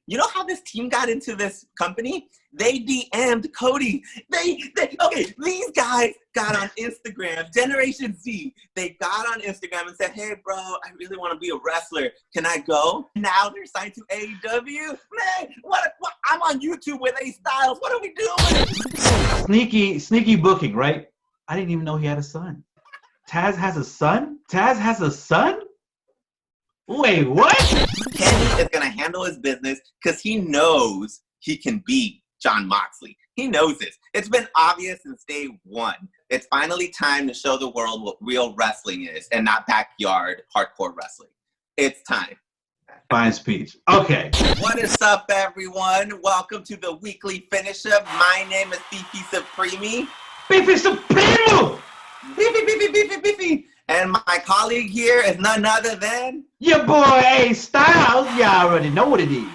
You know how this team got into this company? They DM'd Cody. Okay, these guys got on Instagram, Generation Z. They got on Instagram and said, hey, bro, I really want to be a wrestler. Can I go? Now they're signed to AEW. Man, what? I'm on YouTube with A Styles. What are we doing? Sneaky booking, right? I didn't even know he had a son. Taz has a son? Taz has a son? Wait, what? Kenny is going to handle his business because he knows he can beat Jon Moxley. He knows this. It's been obvious since day one. It's finally time to show the world what real wrestling is and not backyard hardcore wrestling. It's time. Fine speech. Okay. What is up, everyone? Welcome to the weekly finish-up. My name is Beefy Sumpremy. Beefy Supremo! Beefy. And my colleague here is none other than... your boy A Styles. You already know what it is.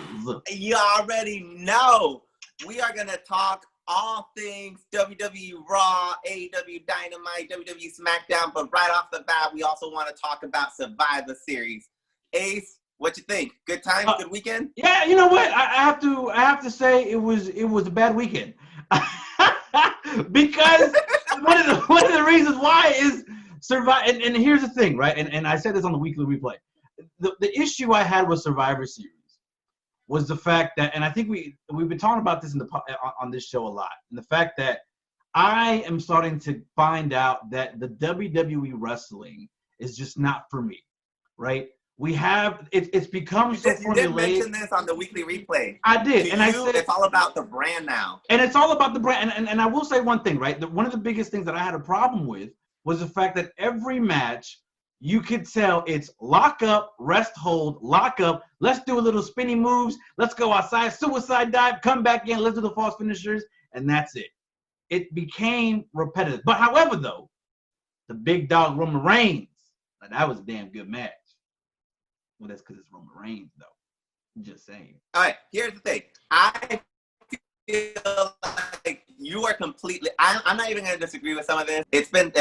You already know. We are going to talk all things WWE Raw, AEW Dynamite, WWE Smackdown. But right off the bat, we also want to talk about Survivor Series. Ace, what you think? Good time? Good weekend? Yeah, you know what? I have to say it was a bad weekend. Because one of the reasons why is Survivor, and here's the thing, right? And I said this on the weekly replay. The issue I had with Survivor Series was the fact that, and I think we've been talking about this on this show a lot, and the fact that I am starting to find out that the WWE wrestling is just not for me, right? We have it's become so formulaic. You did mention this on the weekly replay. I did, and I said it's all about the brand now. And it's all about the brand. And I will say one thing, right? One of the biggest things that I had a problem with was the fact that every match you could tell it's lock up, rest hold, lock up. Let's do a little spinny moves. Let's go outside, suicide dive, come back in. Let's do the false finishers, and that's it. It became repetitive. But however, though, the big dog Roman Reigns, that was a damn good match. Well, that's because it's Roman Reigns, though. I'm just saying. All right, here's the thing. I feel like you are completely. I'm not even going to disagree with some of this. It's been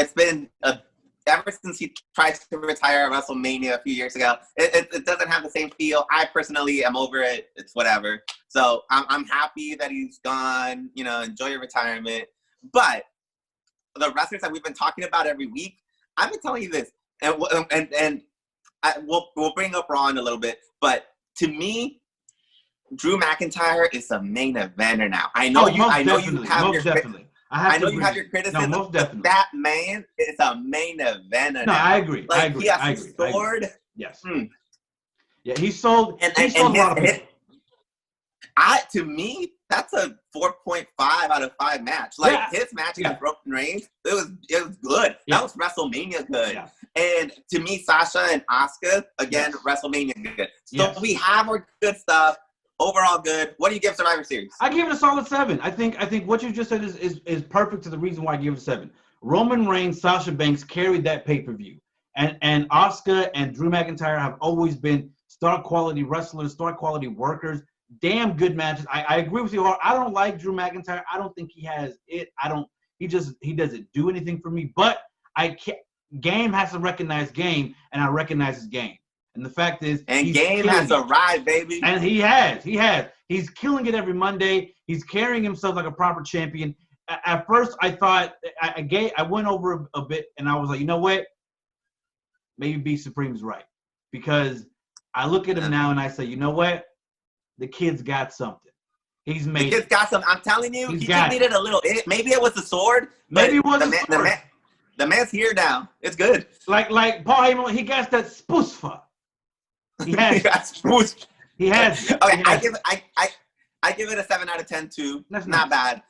ever since he tried to retire at WrestleMania a few years ago. It doesn't have the same feel. I personally am over it. It's whatever. So I'm happy that he's gone. You know, enjoy your retirement. But the wrestlers that we've been talking about every week, I've been telling you this, and we'll bring up Raw in a little bit, but to me, Drew McIntyre is a main eventer now. I know you have your criticism. No, most definitely. That man is a main eventer. No, I agree. Like, I agree. He has a sword. Yes. Yeah, he sold a lot of people. To me, that's a 4.5 out of 5 match. Like his match against Roman Reigns, it was good. Yeah. That was WrestleMania good. Yeah. And to me, Sasha and Asuka, again, WrestleMania good. So we have our good stuff. Overall good. What do you give Survivor Series? I give it a solid 7. I think what you just said is perfect to the reason why I give it a 7. Roman Reigns, Sasha Banks carried that pay-per-view. And Asuka and Drew McIntyre have always been star quality wrestlers, star quality workers. Damn good matches. I agree with you. I don't like Drew McIntyre. I don't think he has it. He doesn't do anything for me. But Game has to recognize Game, and I recognize his game. And the fact is, Game has arrived, baby. And he has. He's killing it every Monday. He's carrying himself like a proper champion. At first, I thought I went over a bit, and I was like, you know what? Maybe Be Supreme's right, because I look at him now and I say, you know what? The kid's got something. He's made. The kid's got something. I'm telling you, he just needed a little. Maybe it was the sword. Maybe it was the sword. The man's here now. It's good. Like Paul Heyman, he got that spoosfa. He has. He has. Okay, I give it a 7 out of 10 too. That's not bad.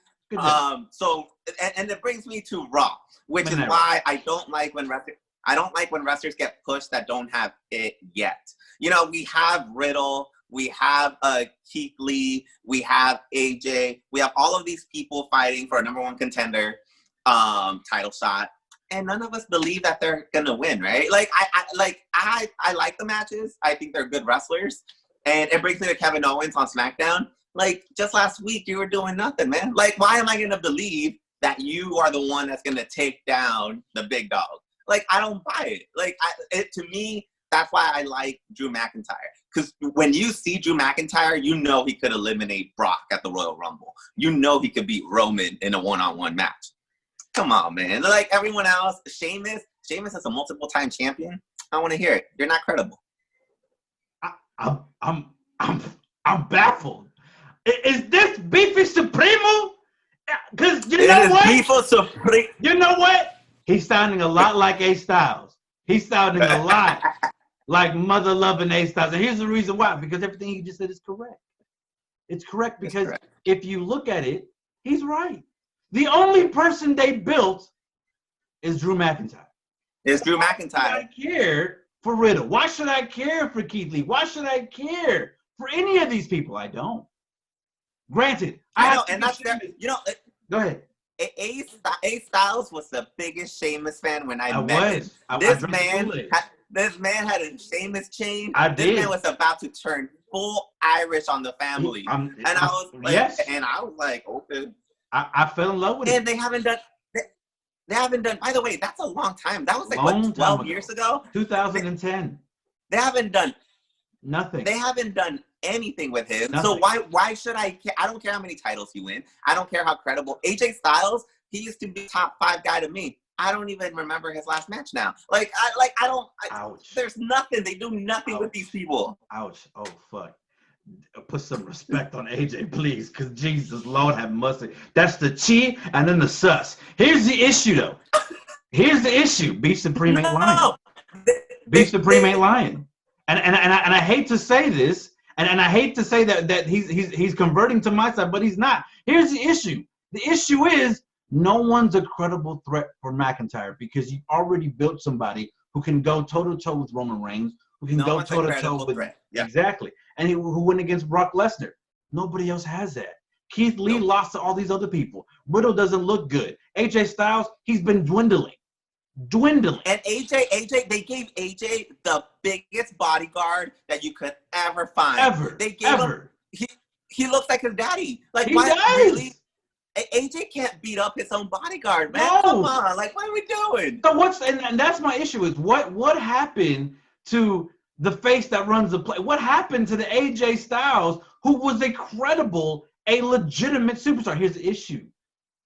So it brings me to Raw, which is why I don't like when wrestlers get pushed that don't have it yet. You know, we have Riddle, we have Keith Lee, we have AJ, we have all of these people fighting for a number 1 contender title shot. And none of us believe that they're gonna win, right? Like I like the matches. I think they're good wrestlers. And it brings me to Kevin Owens on SmackDown. Like, just last week you were doing nothing, man. Like, why am I gonna believe that you are the one that's gonna take down the big dog? Like, I don't buy it. Like, to me, that's why I like Drew McIntyre. Because when you see Drew McIntyre, you know he could eliminate Brock at the Royal Rumble. You know he could beat Roman in a one-on-one match. Come on, man. Like everyone else, Sheamus is a multiple-time champion. I want to hear it. You're not credible. I'm baffled. Is this Beefy Supremo? Because you know what? Beefy Supremo. You know what? He's sounding a lot like A Styles. He's sounding a lot like mother loving A Styles. And here's the reason why. Because everything he just said is correct. It's correct because if you look at it, he's right. The only person they built is Drew McIntyre. It's Drew McIntyre. Why should I care for Riddle? Why should I care for Keith Lee? Why should I care for any of these people? I don't. Granted, I know, and that's go ahead. A Styles was the biggest Sheamus fan when I met him. This man had a Sheamus chain. This man was about to turn full Irish on the family, and I was like, okay. I fell in love with it. And they haven't done. They haven't done. By the way, that's a long time. That was like what, 12 years ago. 2010. They haven't done nothing. They haven't done anything with him. Nothing. So why should I care? I don't care how many titles he wins. I don't care how credible. AJ Styles, he used to be top 5 guy to me. I don't even remember his last match now. Ouch. There's nothing. They do nothing with these people. Ouch. Oh fuck. Put some respect on AJ, please, because Jesus, Lord have mercy. That's the chi and then the sus. Here's the issue, though. Here's the issue. Beef Supreme ain't lying. Beef Supreme ain't lying. And I hate to say this, and I hate to say that he's converting to my side, but he's not. Here's the issue. The issue is no one's a credible threat for McIntyre because you already built somebody who can go toe-to-toe with Roman Reigns, who can go toe-to-toe with exactly. And who went against Brock Lesnar. Nobody else has that. Keith Lee lost to all these other people. Riddle doesn't look good. AJ Styles, he's been dwindling. And AJ, they gave AJ the biggest bodyguard that you could ever find. They gave him. He looks like his daddy. Like he does. Really? AJ can't beat up his own bodyguard, man. No. Come on, like what are we doing? So and that's my issue is what happened to the face that runs the play? What happened to the AJ Styles who was a legitimate superstar? Here's the issue.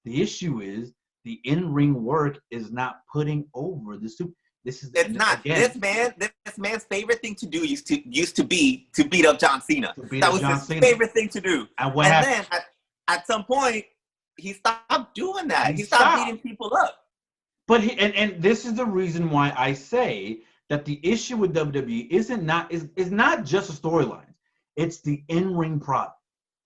The issue is the in-ring work is not putting over the super. It's not. Again, this man's favorite thing to do used to be to beat up John Cena. That was his favorite thing to do. And then at some point he stopped doing that. He stopped beating people up. But and this is the reason why I say that the issue with WWE is not just the storylines. It's the in-ring product.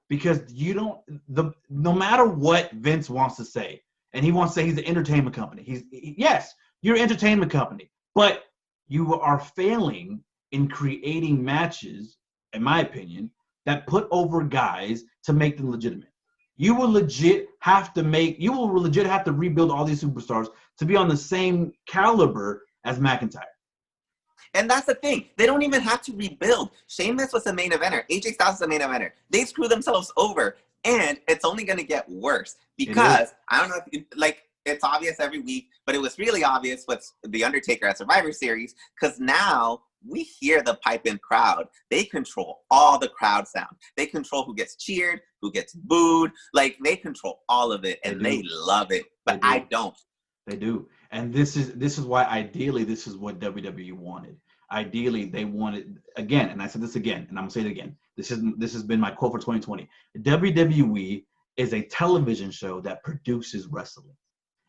Because no matter what Vince wants to say, and he wants to say he's an entertainment company. Yes, you're an entertainment company, but you are failing in creating matches, in my opinion, that put over guys to make them legitimate. You will legit have to rebuild all these superstars to be on the same caliber as McIntyre. And that's the thing. They don't even have to rebuild. Sheamus was the main eventer. AJ Styles is the main eventer. They screw themselves over. And it's only going to get worse. Because, I don't know if it's obvious every week, but it was really obvious with The Undertaker at Survivor Series. Because now we hear the pipe-in crowd. They control all the crowd sound. They control who gets cheered, who gets booed. They control all of it. And they love it. But I don't. They do. And this is why ideally this is what WWE wanted. Ideally, they wanted, again, and I said this again, and I'm gonna say it again. This has been my quote for 2020. WWE is a television show that produces wrestling.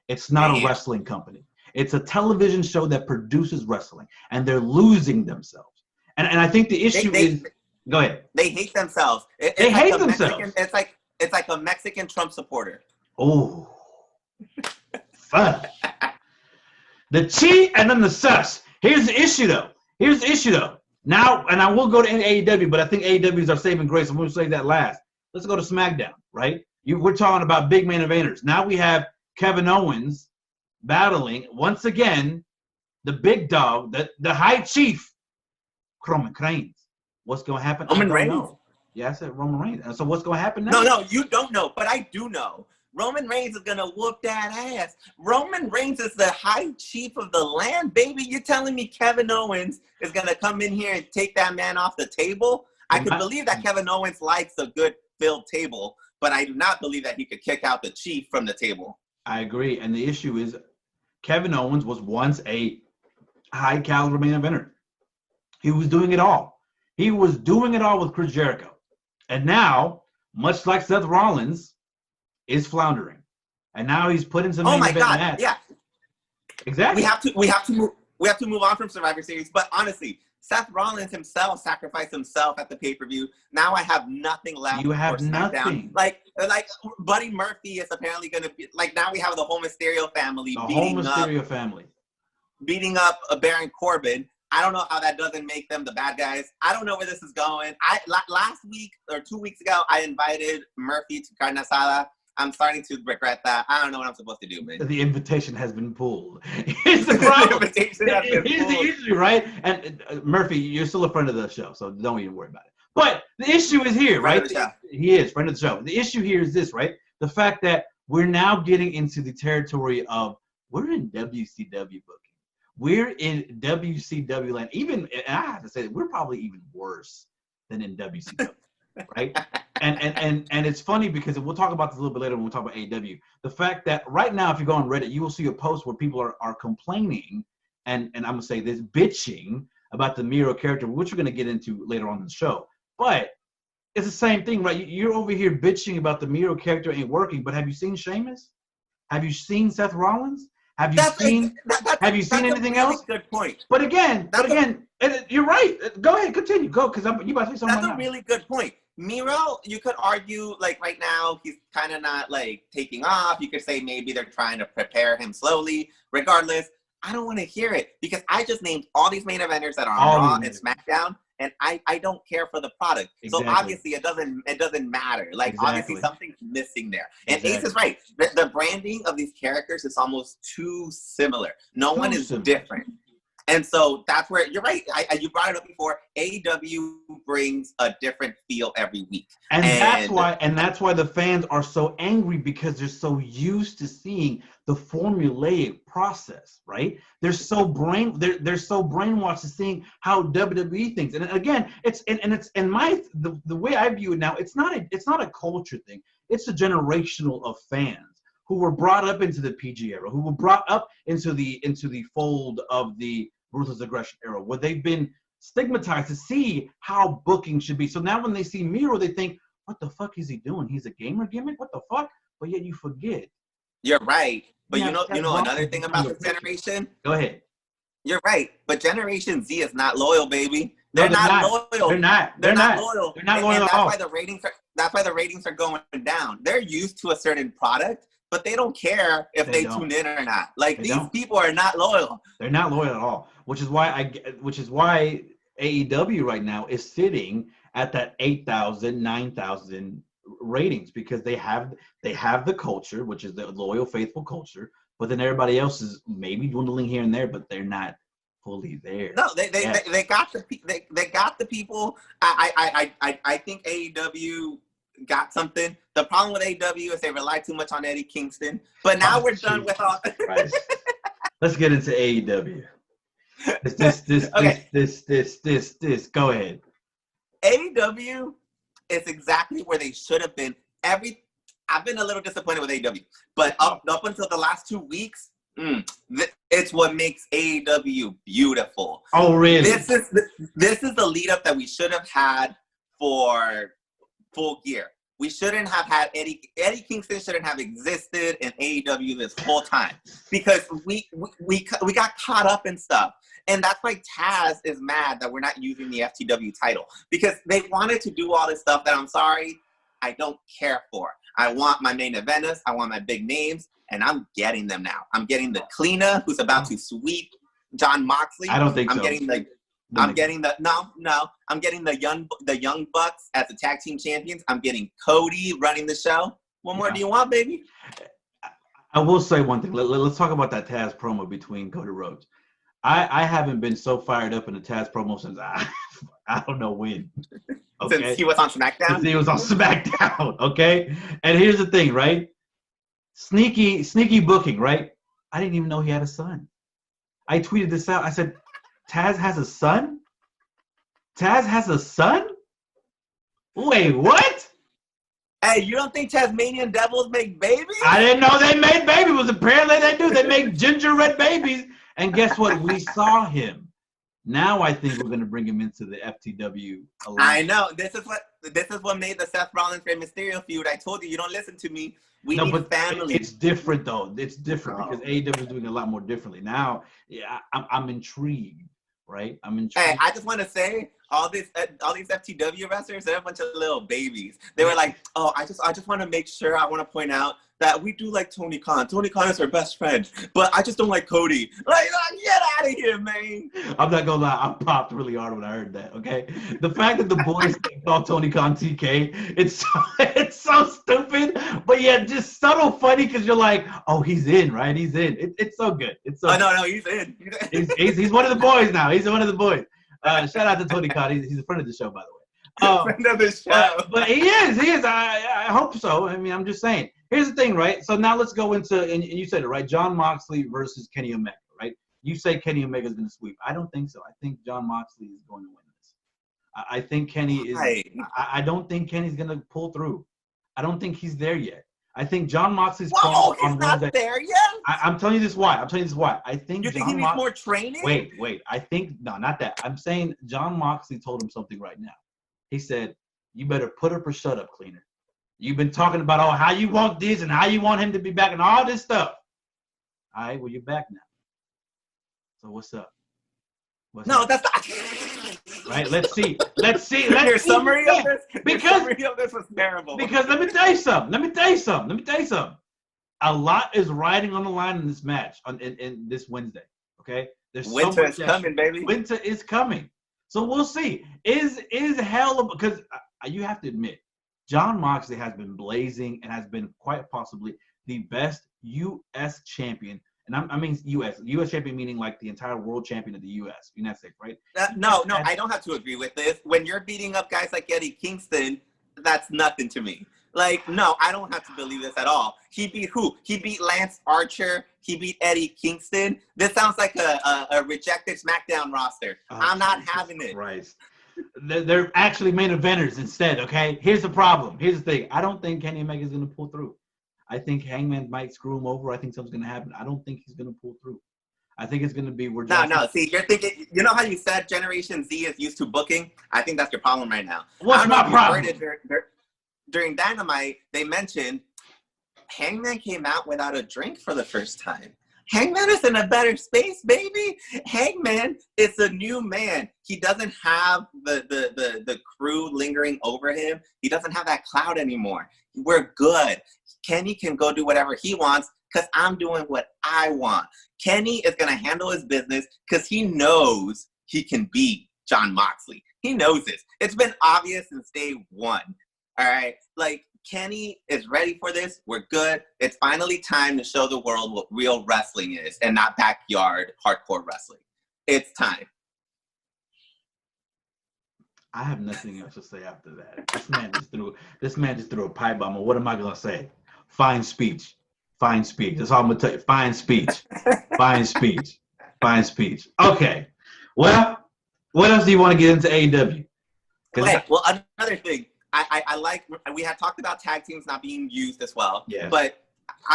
It's not a wrestling company. It's a television show that produces wrestling, and they're losing themselves. And I think the issue is, go ahead. They hate themselves. They hate themselves. It's like a Mexican Trump supporter. Oh, fuck. The chi and then the sus. Here's the issue, though. Now, and I will go to AEW, but I think AEW is our saving grace. I'm going to say that last. Let's go to Smackdown, right? We're talking about big main eventers. Now we have Kevin Owens battling, once again, the big dog, the high chief, Roman Reigns. What's going to happen? Roman Reigns? Yeah, I said Roman Reigns. And so what's going to happen now? No, you don't know, but I do know. Roman Reigns is going to whoop that ass. Roman Reigns is the high chief of the land, baby. You're telling me Kevin Owens is going to come in here and take that man off the table? I could believe that Kevin Owens likes a good filled table, but I do not believe that he could kick out the chief from the table. I agree. And the issue is Kevin Owens was once a high caliber main eventer. He was doing it all. He was doing it all with Chris Jericho. And now, much like Seth Rollins, is floundering. And now he's put in some main event match. Yeah. Exactly. We have to move on from Survivor Series, but honestly, Seth Rollins himself sacrificed himself at the pay-per-view. Now I have nothing left. You have SmackDown. nothing. Like Buddy Murphy is apparently going to be like, now we have the whole Mysterio family beating up Baron Corbin. I don't know how that doesn't make them the bad guys. I don't know where this is going. Last week or 2 weeks ago, I invited Murphy to carne asada. I'm starting to regret that. I don't know what I'm supposed to do, man. The invitation has been pulled. Here's the problem. Here's the issue, right? And Murphy, you're still a friend of the show, so don't even worry about it. But the issue is here, right? He is friend of the show. The issue here is this, right? The fact that we're now getting into the territory of we're in WCW booking. We're in WCW land. Even, and I have to say, we're probably even worse than in WCW. Right? And it's funny because we'll talk about this a little bit later when we talk about AEW. The fact that right now, if you go on Reddit, you will see a post where people are complaining and I'm going to say this, bitching about the Miro character, which we're going to get into later on in the show. But it's the same thing, right? You're over here bitching about the Miro character ain't working, but have you seen Sheamus? Have you seen Seth Rollins? Have you seen anything else? Good point. But again, you're right. Go ahead, continue. Go, because you about to say something. That's a really good point. Miro, you could argue, like, right now, he's kind of not, like, taking off. You could say maybe they're trying to prepare him slowly. Regardless, I don't want to hear it because I just named all these main eventers that are on Raw and SmackDown, and I don't care for the product. Exactly. So obviously it doesn't matter. Like, obviously something's missing there. And Ace is right. The branding of these characters is almost too similar. No one is different. And so that's where you're right. You brought it up before. AEW brings a different feel every week, and that's why the fans are so angry because they're so used to seeing the formulaic process, right? They're so brainwashed to seeing how WWE thinks. And again, the way I view it now, it's not a culture thing. It's a generational of fans who were brought up into the PG era, who were brought up into the fold of the Ruthless Aggression era, where they've been stigmatized to see how booking should be. So now when they see Miro, they think, what the fuck is he doing? He's a gamer gimmick? What the fuck? But yet you forget. You're right. But you know another thing about this generation? Go ahead. You're right. But Generation Z is not loyal, baby. They're not loyal. They're not loyal. They're not loyal at all. That's why the ratings are going down. They're used to a certain product, but they don't care if they tune in or not. Like, these people are not loyal. They're not loyal at all, which is why AEW right now is sitting at that 8,000, 9,000 ratings because they have the culture, which is the loyal, faithful culture, but then everybody else is maybe dwindling here and there, but they're not fully there. No, they got the people. I think AEW got something. The problem with AEW is they rely too much on Eddie Kingston. But now we're done with all. Let's get into AEW. This. Go ahead. AEW is exactly where they should have been. I've been a little disappointed with AEW, but up until the last 2 weeks, it's what makes AEW beautiful. Oh, really? This is the lead up that we should have had for Full Gear. We shouldn't have had Eddie Kingston shouldn't have existed in AEW this whole time because we got caught up in stuff. And that's why Taz is mad that we're not using the FTW title because they wanted to do all this stuff that I'm sorry, I don't care for. I want my main eventers, I want my big names, and I'm getting them now. I'm getting the cleaner who's about to sweep Jon Moxley. I don't think so. I'm getting the young Bucks as the tag team champions. I'm getting Cody running the show. What more do you want, baby? I will say one thing. Let's talk about that Taz promo between Cody Rhodes. I haven't been so fired up in the Taz promo since I don't know when. Okay? Since he was on SmackDown? Okay? And here's the thing, right? Sneaky booking, right? I didn't even know he had a son. I tweeted this out. I said, Taz has a son? Taz has a son? Wait, what? Hey, you don't think Tasmanian devils make babies? I didn't know they made babies. But apparently they do. They make gingerbread babies. And guess what? We saw him. Now I think we're going to bring him into the FTW alliance. I know. This is what made the Seth Rollins and Mysterio feud. I told you don't listen to me. We need family. It's different though. It's different because AEW is doing a lot more differently. Now, yeah, I'm intrigued, right? I'm intrigued. Hey, I just want to say all these FTW wrestlers, they're a bunch of little babies. They were like, oh, I just want to make sure, I want to point out that we do like Tony Khan. Tony Khan is our best friend, but I just don't like Cody. Like, get out of here, man. I'm not gonna lie, I popped really hard when I heard that. Okay, the fact that the boys call Tony Khan TK, it's so stupid, but yeah, just subtle funny because you're like, oh, he's in, right? He's in. It's so good. It's so. Oh no, he's in. he's one of the boys now. He's one of the boys. Shout out to Tony Khan. He's a friend of the show, by the way. Friend of the show. But he is. I hope so. I mean, I'm just saying. Here's the thing, right? So now let's go into, and you said it, right? John Moxley versus Kenny Omega, right? You say Kenny Omega is going to sweep. I don't think so. I think John Moxley is going to win this. I think Kenny is. I don't think Kenny's going to pull through. I don't think he's there yet. I think John Moxley's. Whoa, he's not there yet? I'm telling you this why. I think. You think he needs more training? Wait. I think, no, not that. I'm saying John Moxley told him something right now. He said, you better put up or shut up, cleaner. You've been talking about, how you want this and how you want him to be back and all this stuff. All right, well, you're back now. So what's up? That's not. Right, let's see. Your summary of this was terrible. Because let me tell you something. A lot is riding on the line in this match in this Wednesday, okay? Winter is coming, baby. Winter is coming. So we'll see. Is hell, because you have to admit, John Moxley has been blazing and has been quite possibly the best U.S. champion. And I mean U.S. champion meaning like the entire world champion of the U.S. United States, right? No, I don't have to agree with this. When you're beating up guys like Eddie Kingston, that's nothing to me. Like, no, I don't have to believe this at all. He beat who? He beat Lance Archer. He beat Eddie Kingston. This sounds like a rejected Smackdown roster. I'm not having it. Christ. They're actually main eventers instead, okay? Here's the problem. Here's the thing. I don't think Kenny Omega is going to pull through. I think Hangman might screw him over. I think something's going to happen. I don't think he's going to pull through. I think it's going to be where No. See, you're thinking, you know how you said Generation Z is used to booking? I think that's your problem right now. What's my problem? During Dynamite, they mentioned Hangman came out without a drink for the first time. Hangman is in a better space, baby. Hangman is a new man. He doesn't have the crew lingering over him. He doesn't have that cloud anymore. We're good. Kenny can go do whatever he wants because I'm doing what I want. Kenny is going to handle his business because he knows he can beat John Moxley. He knows this. It's been obvious since day one. All right? Like, Kenny is ready for this. We're good. It's finally time to show the world what real wrestling is and not backyard hardcore wrestling. It's time. I have nothing else to say after that. This man just threw a pipe bomb. What am I gonna say? Fine speech. That's all I'm gonna tell you. Fine speech. Okay. Well, what else do you want to get into AEW? Okay. Well, another thing. I like, we had talked about tag teams not being used as well, but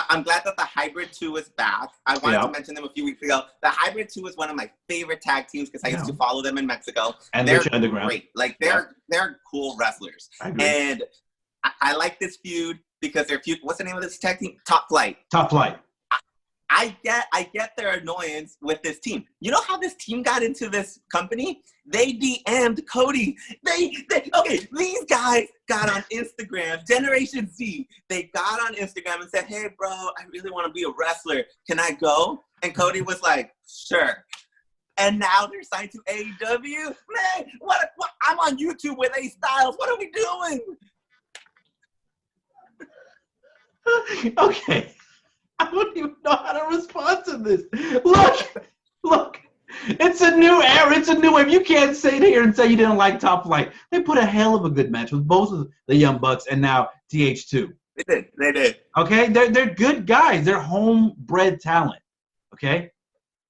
I'm glad that the Hybrid 2 is back. I wanted to mention them a few weeks ago. The Hybrid 2 is one of my favorite tag teams because I used to follow them in Mexico. And they're underground. Great. Like, they're cool wrestlers. And I like this feud because they're feud. What's the name of this tag team? Top Flight. I get their annoyance with this team. You know how this team got into this company? They DM'd Cody. Okay, these guys got on Instagram, Generation Z. They got on Instagram and said, hey, bro, I really want to be a wrestler. Can I go? And Cody was like, sure. And now they're signed to AEW? Man, what? I'm on YouTube with A Styles. What are we doing? Okay. I don't even know how to respond to this. Look. It's a new era. It's a new wave. You can't sit here and say you didn't like Top Flight. They put a hell of a good match with both of the Young Bucks and now TH2. They did. Okay, they're good guys. They're homebred talent. Okay,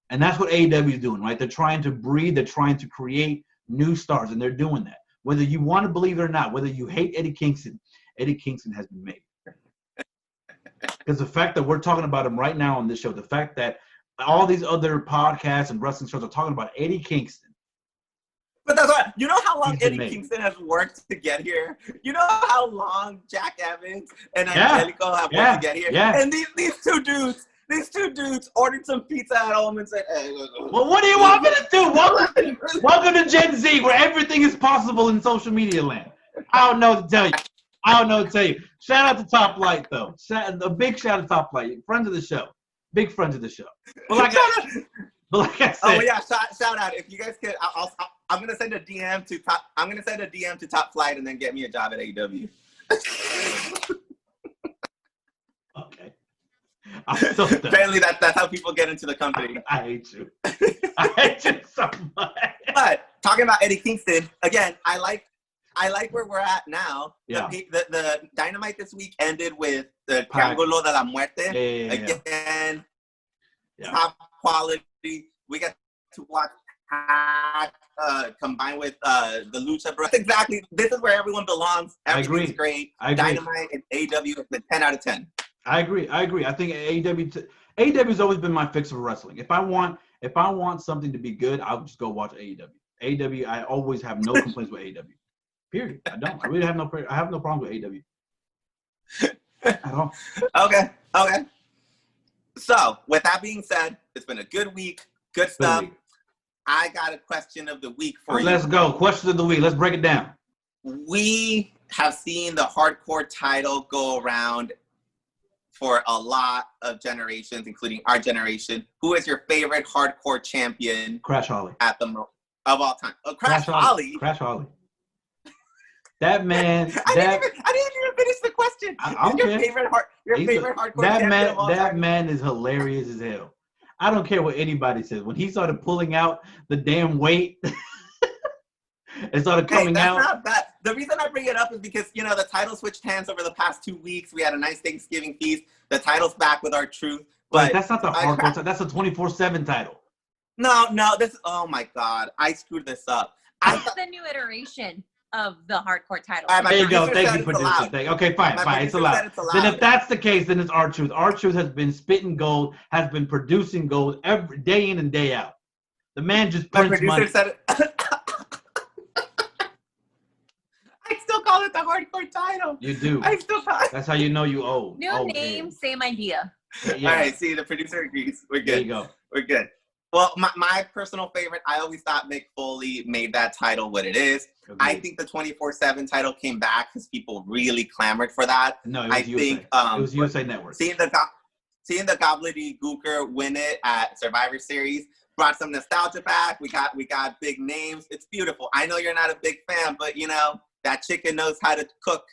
and that's what AEW is doing, right? They're trying to breed. They're trying to create new stars, and they're doing that. Whether you want to believe it or not, whether you hate Eddie Kingston has been made. Because the fact that we're talking about him right now on this show, the fact that all these other podcasts and wrestling shows are talking about Eddie Kingston. But that's right. You know how long Eddie Kingston has worked to get here? You know how long Jack Evans and Angelico have worked to get here? Yeah. And these two dudes ordered some pizza at home and said, hey, look. Well, what do you want me to do? Welcome to Gen Z, where everything is possible in social media land. I don't know what to tell you. Shout out to Top Light, though. A big shout out to Top Light. Friends of the show. Big friends of the show. But like I said. Oh, yeah. Shout out. If you guys could, I'm going to send a DM to Top Flight and then get me a job at AEW. Okay. I'm so done. Apparently, that's how people get into the company. I hate you. I hate you so much. But talking about Eddie Kingston, again, I like where we're at now. Yeah. The Dynamite this week ended with the Triángulo de la Muerte. Again, top quality. We got to watch combined with the Lucha Bros. Exactly. This is where everyone belongs. Everything's great. Dynamite and AEW is a 10 out of 10. I agree. I think AEW has always been my fix for wrestling. If I want something to be good, I'll just go watch AEW. AEW, I always have no complaints with AEW. Period. I don't. I really have no problem with AEW. At all. Okay. So, with that being said, it's been a good week. Good stuff. I got a question of the week for you. Let's go. Question of the week. Let's break it down. We have seen the hardcore title go around for a lot of generations, including our generation. Who is your favorite hardcore champion? Crash Holly. At the moment of all time. Oh, Crash Holly. Crash Holly. That man. I didn't even finish the question. Your favorite hardcore champion of all time? That man is hilarious as hell. I don't care what anybody says. When he started pulling out the damn weight and started coming out. Not bad. The reason I bring it up is because, the title switched hands over the past 2 weeks. We had a nice Thanksgiving feast. The title's back with R-Truth. But that's not the hardcore title. That's a 24/7 title. No. Oh my God. I screwed this up. It's the new iteration of the hardcore title. There you go. Thank you, producer. Okay, fine. It's allowed. Then if that's the case, then it's R-Truth. R-Truth has been spitting gold, has been producing gold every day in and day out. The man just prints money. My producer said it. I still call it the hardcore title. You do. I still call it. That's how you know you owe. New name, same idea. Yeah. All right, see, the producer agrees. We're good. There you go. We're good. Well, my personal favorite, I always thought Mick Foley made that title what it is. Agreed. I think the 24/7 title came back because people really clamored for that. No, it was USA. It was USA Network. Seeing the Gobbledygooker win it at Survivor Series brought some nostalgia back. We got big names. It's beautiful. I know you're not a big fan, but that chicken knows how to cook.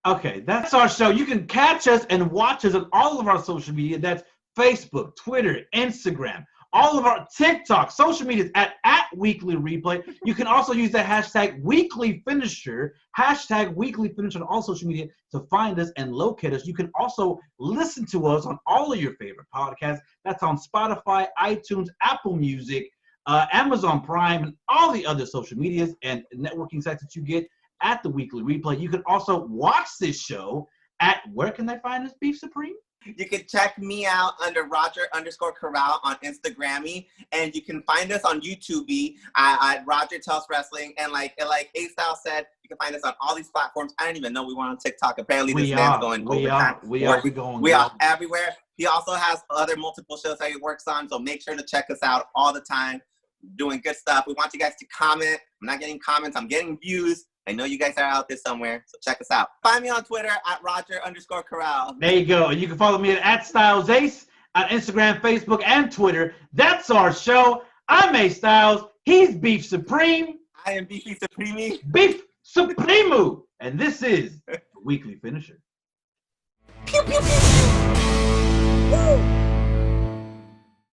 Okay, that's our show. You can catch us and watch us on all of our social media. That's Facebook, Twitter, Instagram, all of our TikTok, social media at Weekly Replay. You can also use the hashtag Weekly Finisher, on all social media to find us and locate us. You can also listen to us on all of your favorite podcasts. That's on Spotify, iTunes, Apple Music, Amazon Prime, and all the other social medias and networking sites that you get at the Weekly Replay. You can also watch this show at, where can they find us, Beef Supreme? You can check me out under Roger_Corral on Instagrammy, and you can find us on YouTube at Roger Tells Wrestling. And like A-Style said, you can find us on all these platforms. I didn't even know we were on TikTok. Apparently, this man's going overtime. We are everywhere. He also has other multiple shows that he works on, so make sure to check us out all the time. Doing good stuff. We want you guys to comment. I'm not getting comments. I'm getting views. I know you guys are out there somewhere, so check us out. Find me on Twitter at Roger_Corral. There you go. And you can follow me at StylesAce on Instagram, Facebook, and Twitter. That's our show. I'm A Styles. He's Beef Supreme. I am Beefy Supreme. Beef Supremo. And this is the Weekly Finisher. Pew, pew, pew, pew.